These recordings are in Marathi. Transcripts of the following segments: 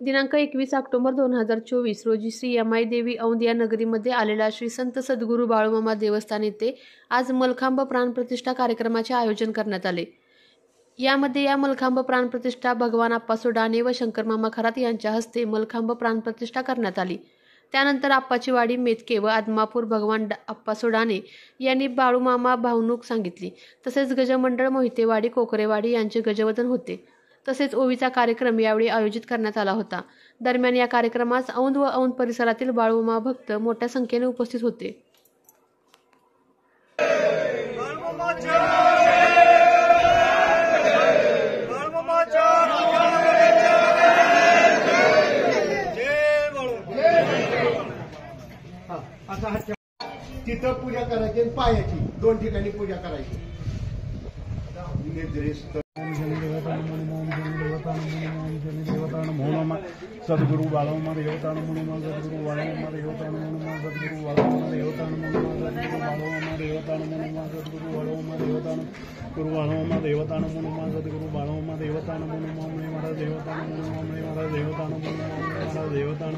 दिनांक 21 ऑक्टोबर 2024 रोजी श्री यमाई देवी औंध या नगरीमध्ये आलेल्या श्री संत सद्गुरू बाळूमामा देवस्थान येथे आज मलखांब प्राणप्रतिष्ठा कार्यक्रमाचे आयोजन करण्यात आले। यामध्ये या मलखांब प्राणप्रतिष्ठा भगवान आप्पा सोडाणे व शंकरमामा खरात यांच्या हस्ते मलखांब प्राणप्रतिष्ठा करण्यात आली। त्यानंतर आप्पाची वाडी मेतके व आदमापूर भगवान आप्पा सोडाणे यांनी बाळूमामा भावणूक सांगितली। तसेच गजमंडळ मोहितेवाडी कोकरेवाडी यांचे गजवदन होते। तसेच ओवीचा कार्यक्रम यावेळी आयोजित करण्यात आला होता। दरम्यान या कार्यक्रमास औंध व औंध परिसरातील बाळूमामा भक्त मोठ्या संख्येने उपस्थित होते। तिथं पूजा करायची आणि पायाची 2 ठिकाणी पूजा करायची। सद्गुरु बाळूमामा देवतान मुनुमा सद्गुरु बाळूमामा देवतान मुनुमा सद्गुरु बाळूमामा देवतान मुनुमा सद्गुरु बाळूमामा देवतान मुनुमा सद्गुरु बाळूमामा देवतान गुरु बाळूमामा देवतान मुनुमा सद्गुरु बाळूमामा देवतान मुनुमा मुळे महाराज देवतान मुनुमा मुळे महाराज देवतान मुनुमा मुळे महाराज देवतान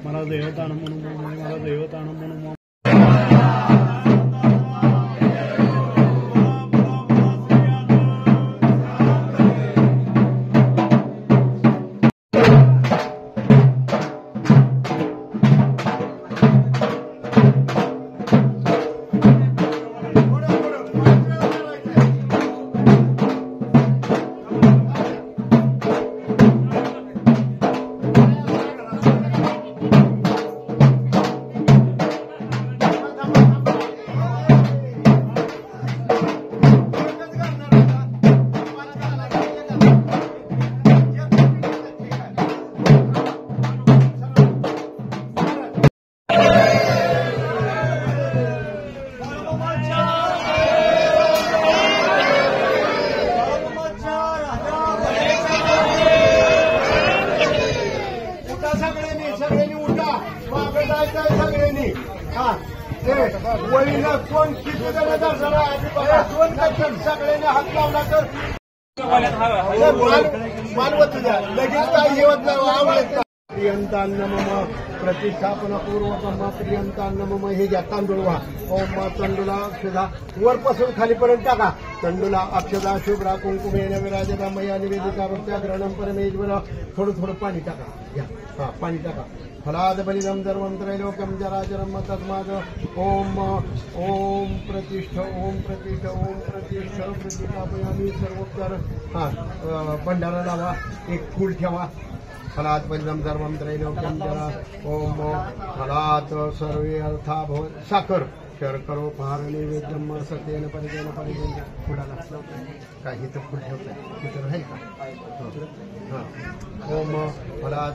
महाराज देवतान मुनुमा मुळे महाराज देवतान मुनुमा वळीला कोण किती जण सगळ्यांनी हात लावला तर मानवत लगेच काय येत नाही। प्रियंतान्न मम प्रतिष्ठापनापूर्वक प्रियंतान्न मम हे घ्या तांदूळ व्हा। ओम तंडुला अक्षदा वरपासून खालीपर्यंत टाका। तंडुला अक्षदा शुभ्रा कुंकुमेन विराजता मया निवेदिता ग्रहणम परमेश्वर थोडं थोडं पाणी टाका। घ्या हा पाणी टाका। फलाद बलिदम सर्वं त्रैलोक्यं जराचरं तस्माद ओम ओम प्रतिष्ठ ओम प्रतिष्ठ ओम प्रतिष्ठ प्रतिष्ठापयामी सर्वोपचार। हा भंडारा लावा, एक फूल ठेवा। फलात बलिदम सर्वं त्रैलोक्यं जरा ओम फलात सर्वे अर्था भव साखर शर्करो पहार नैवेद्यम सत्येन परिजन परिजन फुलाला काही तर फुल ठेवताय तिथं राहील का? हा ओम फलात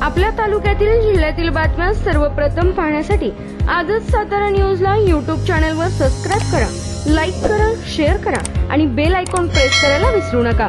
आपल्या तालुक्यातील जिल्ह्यातील बातम्या सर्वप्रथम पाहण्यासाठी आजच सातारा न्यूजला YouTube चॅनलवर सबस्क्राइब करा, लाईक करा, शेअर करा आणि बेल आयकॉन प्रेस करायला विसरू नका।